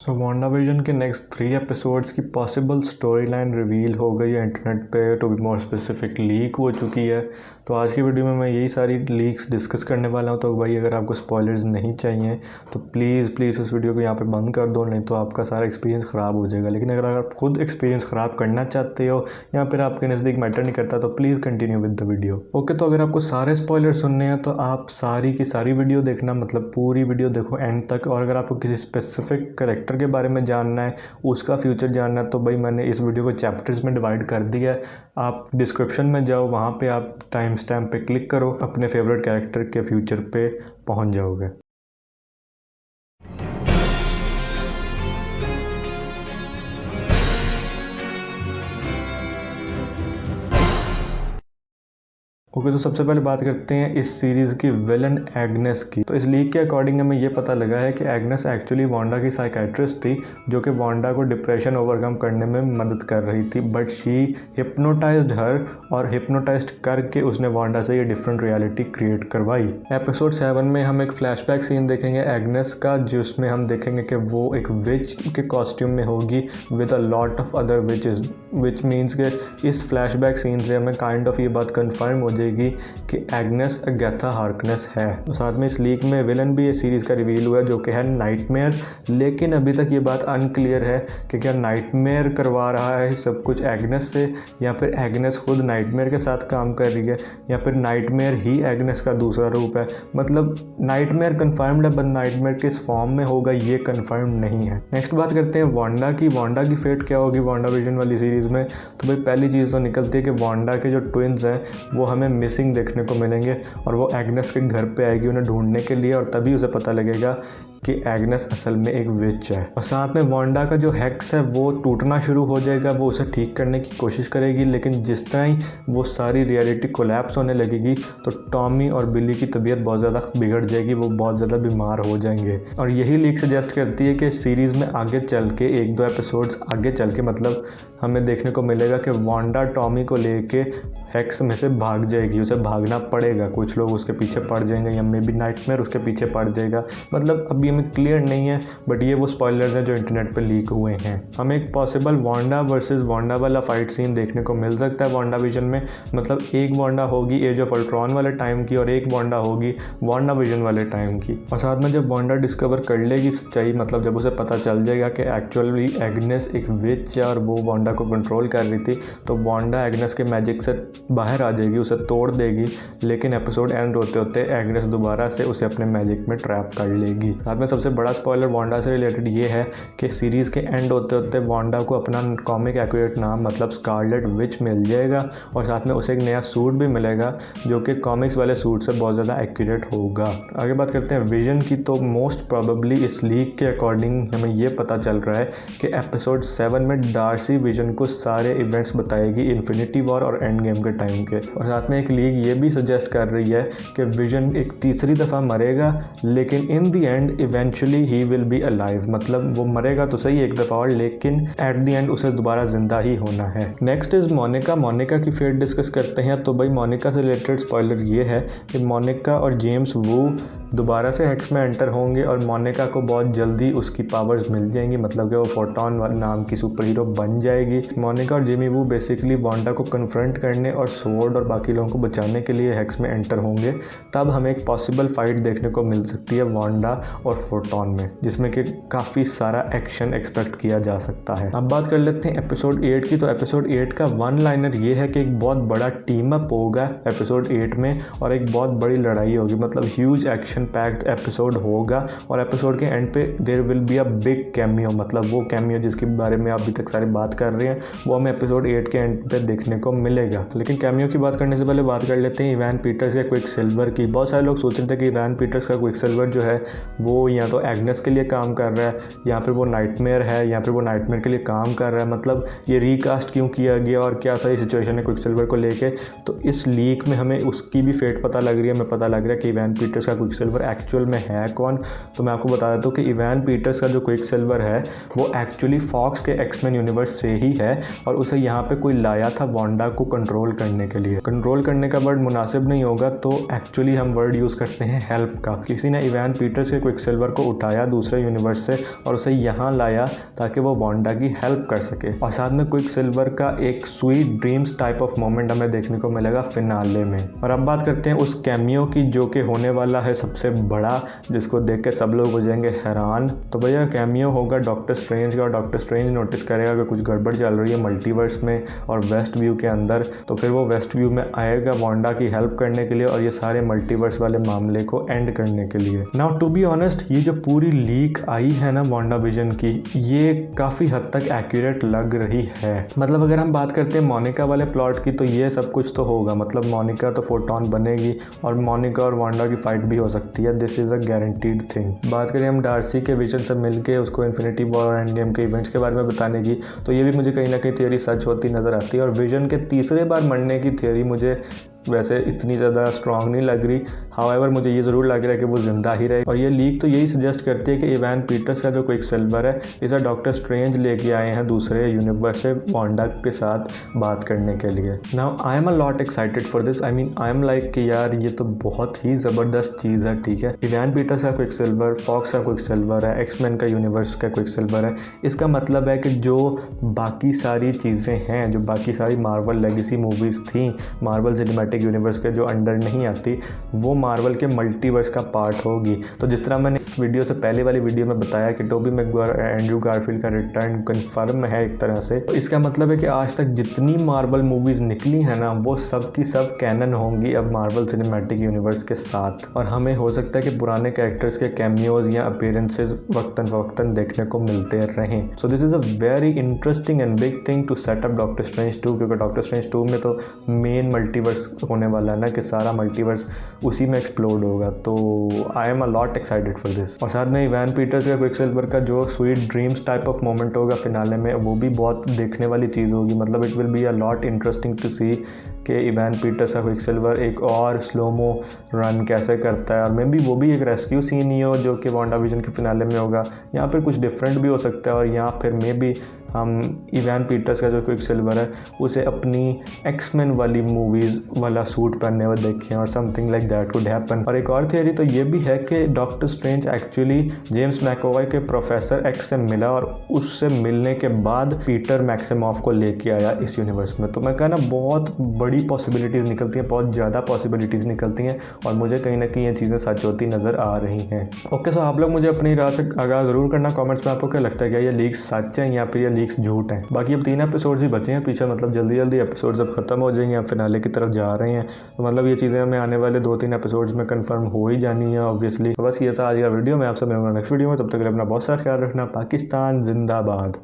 सो WandaVision के next 3 episodes की possible story line reveal हो गई है इंटरनेट पे, to be more specific leak हो चुकी है। तो आज की वीडियो में मैं यही सारी लीक्स डिस्कस करने वाला हूँ। तो भाई अगर आपको स्पॉयलर्स नहीं चाहिए तो प्लीज़ इस वीडियो को यहाँ पे बंद कर दो, नहीं तो आपका सारा एक्सपीरियंस ख़राब हो जाएगा। लेकिन अगर आप खुद एक्सपीरियंस ख़राब करना चाहते हो या फिर आपके नज़दीक मैटर नहीं करता तो please continue with the video. Okay, तो अगर आपको सारे स्पॉयलर सुनने हैं तो आप सारी की सारी वीडियो देखना, मतलब पूरी वीडियो देखो एंड तक। और अगर आपको किसी स्पेसिफिक कैरेक्टर के बारे में जानना है, उसका फ्यूचर जानना है, तो भाई मैंने इस वीडियो को चैप्टर्स में डिवाइड कर दिया है। आप डिस्क्रिप्शन में जाओ, वहाँ पे आप टाइम स्टैम्प पे क्लिक करो, अपने फेवरेट कैरेक्टर के फ्यूचर पे पहुँच जाओगे। ओके, तो सबसे पहले बात करते हैं इस सीरीज़ की विलन एग्नेस की। तो इस लीक के अकॉर्डिंग हमें ये पता लगा है कि एग्नेस एक्चुअली वांडा की साइकेट्रिस्ट थी, जो कि वांडा को डिप्रेशन ओवरकम करने में मदद कर रही थी। बट शी हिप्नोटाइज्ड हर, और हिप्नोटाइज्ड करके उसने वांडा से ये डिफरेंट रियलिटी क्रिएट करवाई। एपिसोड 7 में हम एक फ्लैशबैक सीन देखेंगे एग्नेस का, जिसमें हम देखेंगे कि वो एक विच के कॉस्ट्यूम में होगी with a lot of other witches, which means कि इस फ्लैशबैक सीन से हमें काइंड ऑफ ये बात कन्फर्म हो जाएगी कि एग्नेस अगैथा हार्कनेस है। तो साथ में इस लीक में विलन भी ये सीरीज़ का रिवील हुआ है, जो कि है नाइटमेयर। लेकिन अभी तक ये बात अनक्लियर है कि क्या नाइटमेयर करवा रहा है सब कुछ एग्नेस से, या फिर एग्नेस खुद नाइटमेयर के साथ काम कर रही है, या फिर नाइटमेयर ही एग्नेस का दूसरा रूप है। मतलब नाइटमेयर कन्फर्म्ड है, बट नाइटमेयर किस फॉर्म में होगा ये कन्फर्म नहीं है। नेक्स्ट बात करते हैं वांडा की फेट क्या होगी वांडाविजन वाली सीरीज़ में। तो भाई पहली चीज़ तो निकलती है कि वांडा के जो ट्विन्स हैं वो हमें मिसिंग देखने को मिलेंगे, और वो एग्नेस के घर पे आएगी उन्हें ढूंढने के लिए, और तभी उसे पता लगेगा कि एग्नेस असल में एक विच है। और साथ में वांडा का जो हेक्स है वो टूटना शुरू हो जाएगा, वो उसे ठीक करने की कोशिश करेगी। लेकिन जिस तरह ही वो सारी रियलिटी कोलैप्स होने लगेगी तो टॉमी और बिली की तबीयत बहुत ज़्यादा बिगड़ जाएगी, वो बहुत ज़्यादा बीमार हो जाएंगे। और यही लीक सजेस्ट करती है कि सीरीज़ में आगे चल के 1-2 एपिसोड्स आगे चल के मतलब हमें देखने को मिलेगा कि वांडा टॉमी को लेके हेक्स में से भाग जाएगी, उसे भागना पड़ेगा। कुछ लोग उसके पीछे पड़ जाएंगे, या मे बी नाइटमेयर उसके पीछे पड़ जाएगा। मतलब अभी हमें क्लियर नहीं है, बट ये वो स्पॉयलर्स हैं जो इंटरनेट पे लीक हुए हैं। हमें एक पॉसिबल वांडा वर्सेस वांडा वाला फाइट सीन देखने को मिल सकता है वांडाविजन में। मतलब एक वांडा होगी एज ऑफ अल्ट्रॉन वाले टाइम की, और एक वांडा होगी वांडाविजन वाले टाइम की। और साथ में जब वांडा डिस्कवर कर लेगी सच्चाई, मतलब जब उसे पता चल जाएगा कि एक्चुअली एग्नेस एक विच है और वो वांडा को कंट्रोल कर रही थी, तो वांडा एग्नेस के मैजिक से बाहर आ जाएगी, उसे तोड़ देगी। लेकिन एपिसोड एंड होते होते एग्नेस दोबारा से उसे अपने मैजिक में ट्रैप कर लेगी। साथ में सबसे बड़ा स्पॉइलर वांडा से रिलेटेड ये है कि सीरीज़ के एंड होते होते वांडा को अपना कॉमिक एक्यूरेट नाम मतलब स्कारलेट विच मिल जाएगा, और साथ में उसे एक नया सूट भी मिलेगा जो कि कॉमिक्स वाले सूट से बहुत ज़्यादा एक्यूरेट होगा। आगे बात करते हैं विजन की। तो मोस्ट प्रोबेबली इस लीक के अकॉर्डिंग हमें ये पता चल रहा है कि एपिसोड 7 में डार्सी विजन को सारे इवेंट्स बताएगी इन्फिनिटी वॉर और एंड गेम के टाइम के। और साथ में एक लीक ये भी सजेस्ट कर रही है कि विजन एक तीसरी दफ़ा मरेगा, लेकिन in the end eventually he will be alive. मतलब वो मरेगा तो सही एक दफ़ा और, लेकिन एट दी एंड उसे दोबारा जिंदा ही होना है। नेक्स्ट इज़ मोनिका की फेट डिस्कस करते हैं। तो भाई मोनिका से रिलेटेड स्पॉइलर ये है कि मोनिका और जेम्स वू दोबारा से हेक्स में एंटर होंगे, और मोनिका को बहुत जल्दी उसकी पावर्स मिल जाएंगी, मतलब कि वो फोटोन नाम की सुपर हीरो बन जाएगी। मोनिका और जिमी वू बेसिकली वांडा को कन्फ्रंट करने और स्वॉर्ड और बाकी लोगों को बचाने के लिए हेक्स में एंटर होंगे। तब हमें एक पॉसिबल फाइट देखने को मिल सकती है वांडा और फोटोन में, जिसमें कि काफ़ी सारा एक्शन एक्सपेक्ट किया जा सकता है। अब बात कर लेते हैं एपिसोड 8 की। तो एपिसोड 8 का वन लाइनर ये है कि एक बहुत बड़ा टीम अप होगा एपिसोड 8 में, और एक बहुत बड़ी लड़ाई होगी, मतलब ह्यूज एक्शन पैक्ड एपिसोड होगा। और एपिसोड के एंड पे there will be a big cameo, मतलब वो कैमियो जिसके बारे में अभी तक सारी बात कर रहे हैं वो हमें एपिसोड 8 के एंड पे देखने को मिलेगा। लेकिन कैमियो की बात करने से पहले बात कर लेते हैं इवान पीटर्स या क्विक सिल्वर की। बहुत सारे लोग सोच रहे थे कि इवान पीटर्स का क्विक सिल्वर जो है वो या तो एग्नेस के लिए काम कर रहा है, या फिर वो नाइटमेयर है, या फिर वो नाइटमेयर के लिए काम कर रहा है। मतलब ये रिकास्ट क्यों किया गया और क्या सारी सिचुएशन है क्विक सिल्वर को लेके। तो इस लीक में हमें उसकी भी फेट पता लग रही है। हमें पता लग रहा है कि इवान पीटर्स का क्विक सिल्वर एक्चुअल में है कौन। तो मैं आपको बता देता हूँ कि इवान पीटर्स का जो क्विक सिल्वर है वो एक्चुअली फॉक्स के एक्समैन यूनिवर्स से ही है, और उसे यहाँ पे कोई लाया था वांडा को कंट्रोल करने के लिए। कंट्रोल करने का वर्ड मुनासिब नहीं होगा, तो एक्चुअली हम वर्ड यूज़ करते हैं हेल्प का। किसी ने इवान पीटर्स के क्विकसिल्वर को उठाया दूसरे यूनिवर्स से और उसे यहाँ लाया ताकि वो वांडा की हेल्प कर सके। और साथ में क्विकसिल्वर का एक sweet dreams type of moment हमें देखने को मिलेगा फिनाले में। और अब बात करते हैं उस कैमियो की, जो कि होने वाला है सबसे बड़ा, जिसको देख के सब लोग हो जाएंगे हैरान। तो भैया कैमियो होगा डॉक्टर स्ट्रेंज का, और डॉक्टर स्ट्रेंज नोटिस करेगा कि कुछ गड़बड़ चल रही है मल्टीवर्स में और वेस्ट व्यू के अंदर। तो फिर वो वेस्ट व्यू में आएगा वांडा की हेल्प करने के लिए और ये सारे मल्टीवर्स वाले मामले को एंड करने के लिए। नाउ टू बी ऑनेस्ट, ये जो पूरी लीक आई है ना वांडा विजन की, ये काफ़ी हद तक एक्यूरेट लग रही है। मतलब अगर हम बात करते हैं मोनिका वाले प्लॉट की, तो ये सब कुछ तो होगा। मतलब मोनिका तो फोटोन बनेगी और मोनिका और वांडा की फाइट भी हो सकती है। This is a guaranteed thing. बात करें हम डार्सी के विजन से मिलके उसको इन्फिनिटी वॉर और एंड गेम के इवेंट्स के बारे में बताने की, तो ये भी मुझे कहीं ना कहीं थियोरी सच होती नज़र आती है। और विजन के तीसरे बार मरने की थियोरी मुझे वैसे इतनी ज़्यादा स्ट्रांग नहीं लग रही। हाउएवर मुझे ये ज़रूर लग रहा है कि वो ज़िंदा ही रहे। और ये लीक तो यही सजेस्ट करती है कि इवान पीटर्स का जो क्विकसिल्वर है, इसे डॉक्टर स्ट्रेंज लेके आए हैं दूसरे यूनिवर्स से वांडा के साथ बात करने के लिए। Now I am a lot excited for this. I mean I am like कि यार ये तो बहुत ही ज़बरदस्त चीज़ है। ठीक है, इवान पीटर्स का क्विकसिल्वर, फॉक्स का क्विकसिल्वर है, एक्समैन का यूनिवर्स का क्विकसिल्वर है। इसका मतलब है कि जो बाकी सारी चीज़ें हैं, जो बाकी सारी मार्वल लेगेसी मूवीज़ थी मार्वल सिनेमैटिक यूनिवर्स के जो अंडर नहीं आती, वो मार्वल के मल्टीवर्स का पार्ट होगी। तो जिस तरह मैंने इस वीडियो से पहले वाली वीडियो में बताया कि टोबी मैगवायर और एंड्रू गारफील्ड का रिटर्न कन्फर्म है एक तरह से, तो इसका मतलब है कि आज तक जितनी मार्वल मूवीज़ निकली है ना, वो सब की सब कैनन होंगी अब मार्वल सिनेमैटिक यूनिवर्स के साथ। और हमें हो सकता है कि पुराने कैरेक्टर्स के कैमियोज या अपीयरेंसेस वक्तन फवक्तन देखने को मिलते रहें। So this is a very interesting and big thing to set up Doctor Strange 2, क्योंकि डॉक्टर स्ट्रेंज 2 में तो मेन मल्टीवर्स होने वाला है ना, कि सारा मल्टीवर्स उसी में एक्सप्लोड होगा। तो I am a lot excited for this. और साथ में इवान पीटर्स का क्विकसिल्वर का जो sweet dreams type of moment होगा फिनाले में, वो भी बहुत देखने वाली चीज़ होगी। मतलब it will be a lot interesting to see कि इवान पीटर्स का क्विकसिल्वर एक और स्लोमो रन कैसे करता है। और मे बी वो भी एक रेस्क्यू सीन ही हो जो कि वांडा विजन के फिनाले में होगा। यहाँ पर कुछ डिफरेंट भी हो सकता है, और यहाँ फिर मे बी हम इवान पीटर्स का जो क्विकसिल्वर है उसे अपनी एक्समैन वाली मूवीज़ वाला सूट पहनने हुए देखें, और something like that could happen. और एक और थियरी तो ये भी है कि डॉक्टर स्ट्रेंज एक्चुअली जेम्स मैकअवॉय के प्रोफेसर एक्स से मिला और उससे मिलने के बाद पीटर मैक्सिमॉफ को लेके आया इस यूनिवर्स में। तो मैं कहना बहुत बड़ी पॉसिबिलिटीज़ निकलती हैं, बहुत ज़्यादा पॉसिबिलिटीज़ निकलती हैं, और मुझे कहीं ना कहीं ये चीज़ें सच होती नज़र आ रही हैं। ओके, सो आप लोग मुझे अपनी राय से आगाह ज़रूर करना कॉमेंट्स में, आपको क्या लगता है, क्या ये लीक्स सच हैं या फिर ये लीक्स झूठ हैं। बाकी अब 3 एपिसोड्स ही बचे हैं पीछे, मतलब जल्दी जल्दी एपिसोड्स अब खत्म हो जाएंगे, अब फिनाले की तरफ जा रहे हैं। तो मतलब ये चीज़ें हमें आने वाले 2-3 एपिसोड्स में कंफर्म हो ही जानी है ऑब्वियसली। तो बस ये था आज का वीडियो। मैं आपसे मिलूंगा नेक्स्ट वीडियो में, तब तक अपना बहुत सारा ख्याल रखना। पाकिस्तान जिंदाबाद।